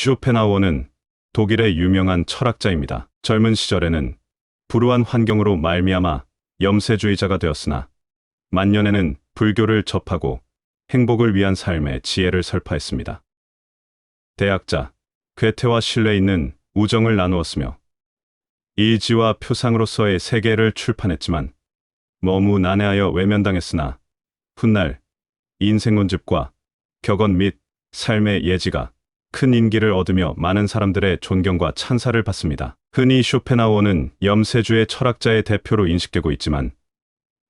쇼펜하우어는 독일의 유명한 철학자입니다. 젊은 시절에는 불우한 환경으로 말미암아 염세주의자가 되었으나 만년에는 불교를 접하고 행복을 위한 삶의 지혜를 설파했습니다. 대학자 괴테와 신뢰 있는 우정을 나누었으며 일지와 표상으로서의 세계를 출판했지만 너무 난해하여 외면당했으나 훗날 인생론집과 격언 및 삶의 예지가 큰 인기를 얻으며 많은 사람들의 존경과 찬사를 받습니다. 흔히 쇼펜하우어는 염세주의 철학자의 대표로 인식되고 있지만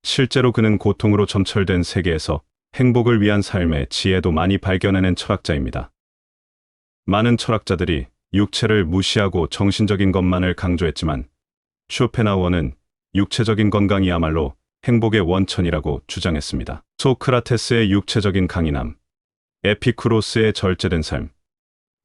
실제로 그는 고통으로 점철된 세계에서 행복을 위한 삶의 지혜도 많이 발견해낸 철학자입니다. 많은 철학자들이 육체를 무시하고 정신적인 것만을 강조했지만 쇼펜하우어는 육체적인 건강이야말로 행복의 원천이라고 주장했습니다. 소크라테스의 육체적인 강인함, 에피쿠로스의 절제된 삶,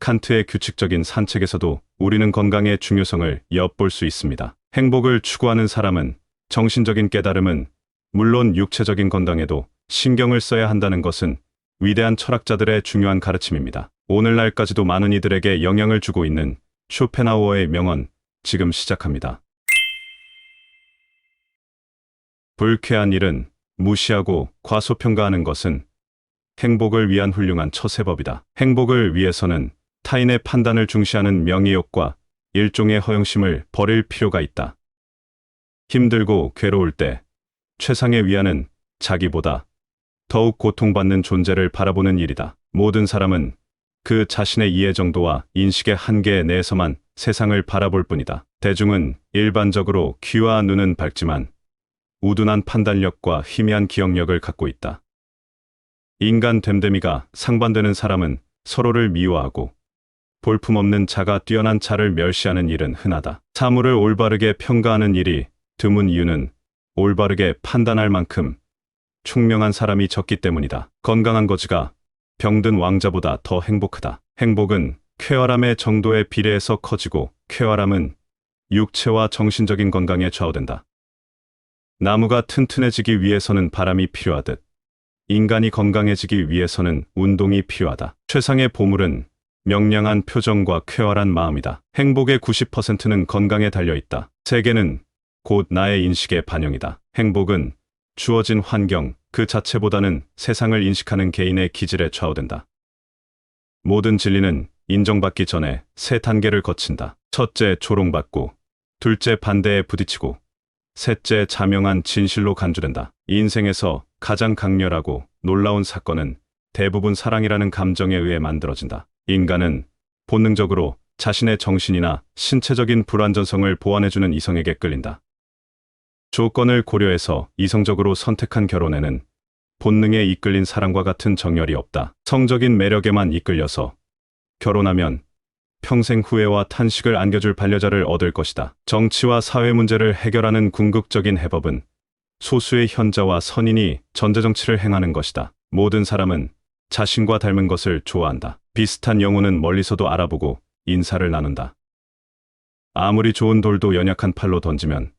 칸트의 규칙적인 산책에서도 우리는 건강의 중요성을 엿볼 수 있습니다. 행복을 추구하는 사람은 정신적인 깨달음은 물론 육체적인 건강에도 신경을 써야 한다는 것은 위대한 철학자들의 중요한 가르침입니다. 오늘날까지도 많은 이들에게 영향을 주고 있는 쇼펜하우어의 명언, 지금 시작합니다. 불쾌한 일은 무시하고 과소평가하는 것은 행복을 위한 훌륭한 처세법이다. 행복을 위해서는 타인의 판단을 중시하는 명예욕과 일종의 허영심을 버릴 필요가 있다. 힘들고 괴로울 때 최상의 위안은 자기보다 더욱 고통받는 존재를 바라보는 일이다. 모든 사람은 그 자신의 이해 정도와 인식의 한계 내에서만 세상을 바라볼 뿐이다. 대중은 일반적으로 귀와 눈은 밝지만 우둔한 판단력과 희미한 기억력을 갖고 있다. 인간 됨됨이가 상반되는 사람은 서로를 미워하고 볼품없는 자가 뛰어난 자를 멸시하는 일은 흔하다. 사물을 올바르게 평가하는 일이 드문 이유는 올바르게 판단할 만큼 총명한 사람이 적기 때문이다. 건강한 거지가 병든 왕자보다 더 행복하다. 행복은 쾌활함의 정도에 비례해서 커지고 쾌활함은 육체와 정신적인 건강에 좌우된다. 나무가 튼튼해지기 위해서는 바람이 필요하듯 인간이 건강해지기 위해서는 운동이 필요하다. 최상의 보물은 명량한 표정과 쾌활한 마음이다. 행복의 90%는 건강에 달려있다. 세계는 곧 나의 인식의 반영이다. 행복은 주어진 환경 그 자체보다는 세상을 인식하는 개인의 기질에 좌우된다. 모든 진리는 인정받기 전에 세 단계를 거친다. 첫째, 조롱받고, 둘째, 반대에 부딪히고, 셋째, 자명한 진실로 간주된다. 인생에서 가장 강렬하고 놀라운 사건은 대부분 사랑이라는 감정에 의해 만들어진다. 인간은 본능적으로 자신의 정신이나 신체적인 불완전성을 보완해주는 이성에게 끌린다. 조건을 고려해서 이성적으로 선택한 결혼에는 본능에 이끌린 사랑과 같은 정열이 없다. 성적인 매력에만 이끌려서 결혼하면 평생 후회와 탄식을 안겨줄 반려자를 얻을 것이다. 정치와 사회 문제를 해결하는 궁극적인 해법은 소수의 현자와 선인이 전제정치를 행하는 것이다. 모든 사람은 자신과 닮은 것을 좋아한다. 비슷한 영혼은 멀리서도 알아보고 인사를 나눈다. 아무리 좋은 돌도 연약한 팔로 던지면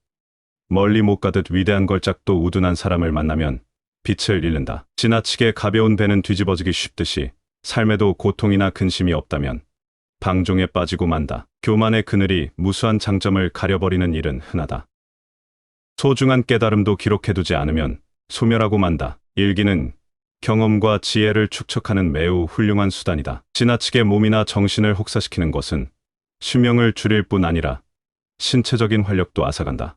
멀리 못 가듯 위대한 걸작도 우둔한 사람을 만나면 빛을 잃는다. 지나치게 가벼운 배는 뒤집어지기 쉽듯이 삶에도 고통이나 근심이 없다면 방종에 빠지고 만다. 교만의 그늘이 무수한 장점을 가려버리는 일은 흔하다. 소중한 깨달음도 기록해두지 않으면 소멸하고 만다. 일기는 경험과 지혜를 축적하는 매우 훌륭한 수단이다. 지나치게 몸이나 정신을 혹사시키는 것은 수명을 줄일 뿐 아니라 신체적인 활력도 앗아간다.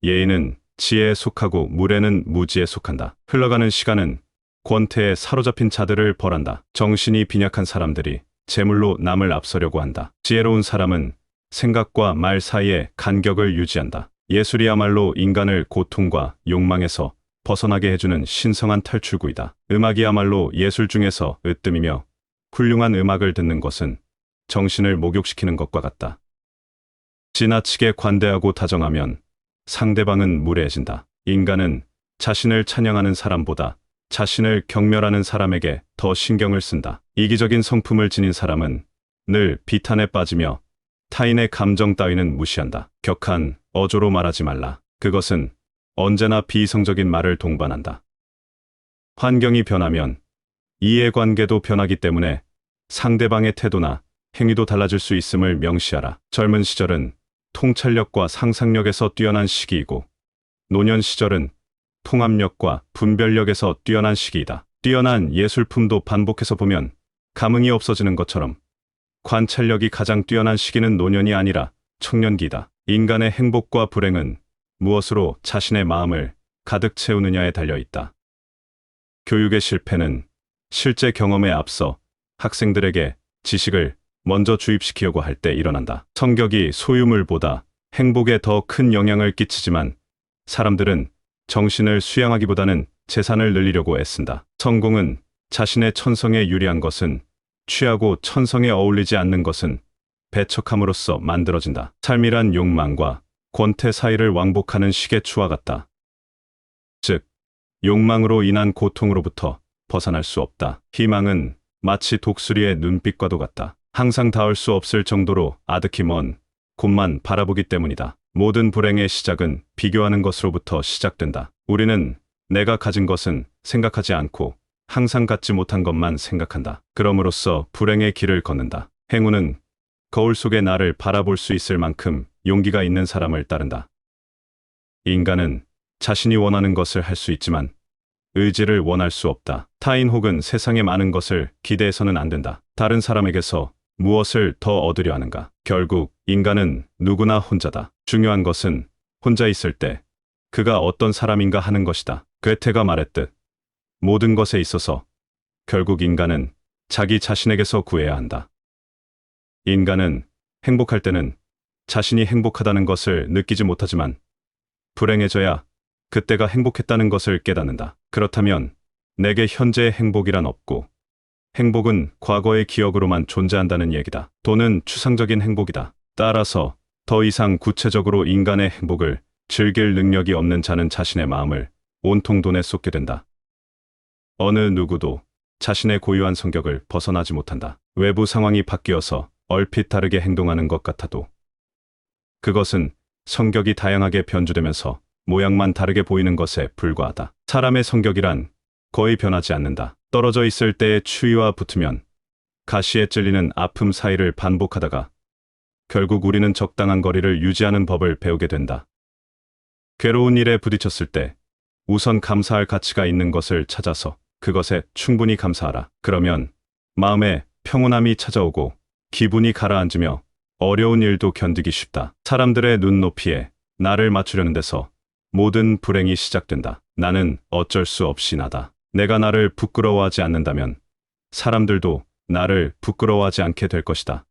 예의는 지혜에 속하고 무례는 무지에 속한다. 흘러가는 시간은 권태에 사로잡힌 자들을 벌한다. 정신이 빈약한 사람들이 재물로 남을 앞서려고 한다. 지혜로운 사람은 생각과 말 사이에 간격을 유지한다. 예술이야말로 인간을 고통과 욕망에서 벗어나게 해주는 신성한 탈출구이다. 음악이야말로 예술 중에서 으뜸이며 훌륭한 음악을 듣는 것은 정신을 목욕시키는 것과 같다. 지나치게 관대하고 다정하면 상대방은 무례해진다. 인간은 자신을 찬양하는 사람보다 자신을 경멸하는 사람에게 더 신경을 쓴다. 이기적인 성품을 지닌 사람은 늘 비탄에 빠지며 타인의 감정 따위는 무시한다. 격한 어조로 말하지 말라. 그것은 언제나 비이성적인 말을 동반한다. 환경이 변하면 이해관계도 변하기 때문에 상대방의 태도나 행위도 달라질 수 있음을 명시하라. 젊은 시절은 통찰력과 상상력에서 뛰어난 시기이고 노년 시절은 통합력과 분별력에서 뛰어난 시기이다. 뛰어난 예술품도 반복해서 보면 감흥이 없어지는 것처럼 관찰력이 가장 뛰어난 시기는 노년이 아니라 청년기이다. 인간의 행복과 불행은 무엇으로 자신의 마음을 가득 채우느냐에 달려 있다. 교육의 실패는 실제 경험에 앞서 학생들에게 지식을 먼저 주입시키려고 할 때 일어난다. 성격이 소유물보다 행복에 더 큰 영향을 끼치지만 사람들은 정신을 수양하기보다는 재산을 늘리려고 애쓴다. 성공은 자신의 천성에 유리한 것은 취하고 천성에 어울리지 않는 것은 배척함으로써 만들어진다. 삶이란 욕망과 권태 사이를 왕복하는 시계추와 같다. 즉, 욕망으로 인한 고통으로부터 벗어날 수 없다. 희망은 마치 독수리의 눈빛과도 같다. 항상 닿을 수 없을 정도로 아득히 먼 곳만 바라보기 때문이다. 모든 불행의 시작은 비교하는 것으로부터 시작된다. 우리는 내가 가진 것은 생각하지 않고 항상 갖지 못한 것만 생각한다. 그럼으로써 불행의 길을 걷는다. 행운은 거울 속에 나를 바라볼 수 있을 만큼 용기가 있는 사람을 따른다. 인간은 자신이 원하는 것을 할 수 있지만 의지를 원할 수 없다. 타인 혹은 세상의 많은 것을 기대해서는 안 된다. 다른 사람에게서 무엇을 더 얻으려 하는가? 결국 인간은 누구나 혼자다. 중요한 것은 혼자 있을 때 그가 어떤 사람인가 하는 것이다. 괴테가 말했듯 모든 것에 있어서 결국 인간은 자기 자신에게서 구해야 한다. 인간은 행복할 때는 자신이 행복하다는 것을 느끼지 못하지만 불행해져야 그때가 행복했다는 것을 깨닫는다. 그렇다면 내게 현재의 행복이란 없고 행복은 과거의 기억으로만 존재한다는 얘기다. 돈은 추상적인 행복이다. 따라서 더 이상 구체적으로 인간의 행복을 즐길 능력이 없는 자는 자신의 마음을 온통 돈에 쏟게 된다. 어느 누구도 자신의 고유한 성격을 벗어나지 못한다. 외부 상황이 바뀌어서 얼핏 다르게 행동하는 것 같아도 그것은 성격이 다양하게 변주되면서 모양만 다르게 보이는 것에 불과하다. 사람의 성격이란 거의 변하지 않는다. 떨어져 있을 때의 추위와 붙으면 가시에 찔리는 아픔 사이를 반복하다가 결국 우리는 적당한 거리를 유지하는 법을 배우게 된다. 괴로운 일에 부딪혔을 때 우선 감사할 가치가 있는 것을 찾아서 그것에 충분히 감사하라. 그러면 마음에 평온함이 찾아오고 기분이 가라앉으며 어려운 일도 견디기 쉽다. 사람들의 눈높이에 나를 맞추려는 데서 모든 불행이 시작된다. 나는 어쩔 수 없이 나다. 내가 나를 부끄러워하지 않는다면 사람들도 나를 부끄러워하지 않게 될 것이다.